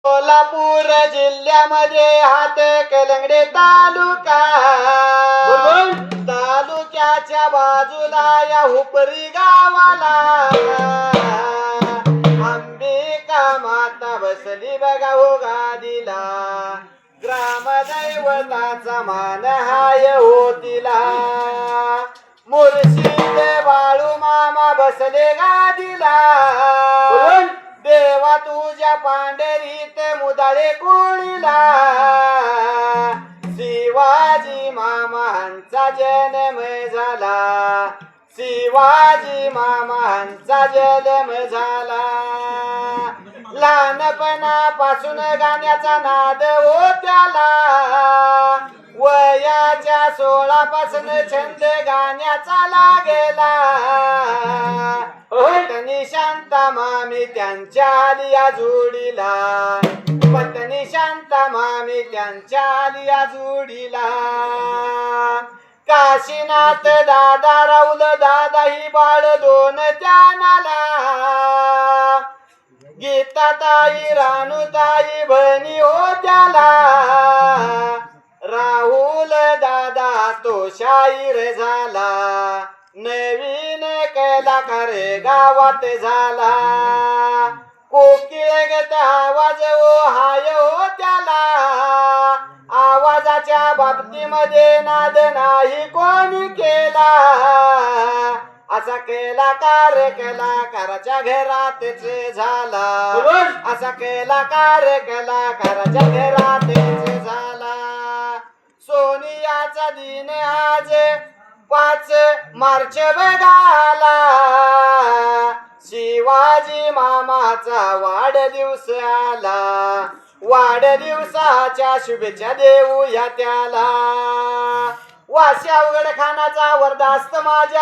सोलापूर जिल्ह्यामध्ये हातकलंगडे तालुका तालुक्याच्या बाजूला या हुपरी गावाला अंबिका माता बसली बघा हो गादीला. ग्रामदैवताचा मान हाय होतीला. मुर्शिद बाळू मामा बसले गादीला. देवा तुझ्या पांढरीत मुदाळे कुळीला. शिवाजी मामांचा जन्म झाला. शिवाजी मामांचा जन्म झाला. लहानपणापासून गाण्याचा नाद होत्याला. वयाच्या 16 पासून छंद गाण्याचा लागेला. पत्नी शांता मामी त्यांच्या आलिया जोडीला. पत्नी शांता मामी त्यांच्या आलिया जोडीला. काशीनाथ दादा राहुल दादा ही बाळ दोन त्यानाला. गीताताई रानूताई बहिणी होत्याला. राहुल दादा तो शाहीर झाला. नवीन कलाकार गावात झाला. कोकिळ गत आवाज ओ हाय हो त्याला. आवाजाच्या बाबतीमध्ये नाद नाही कोणी केला. असा कलाकार कलाकाराच्या घरातच झाला. असा कलाकार कलाकाराच्या घरातच झाला. सोनियाचा दिन आज 5 मार्च बघाला. शिवाजी मामाचा वाढदिवस आला. वाढदिवसाच्या शुभेच्छा देऊया त्याला. वाशी अवघड खानाचा वरदास्त माझ्या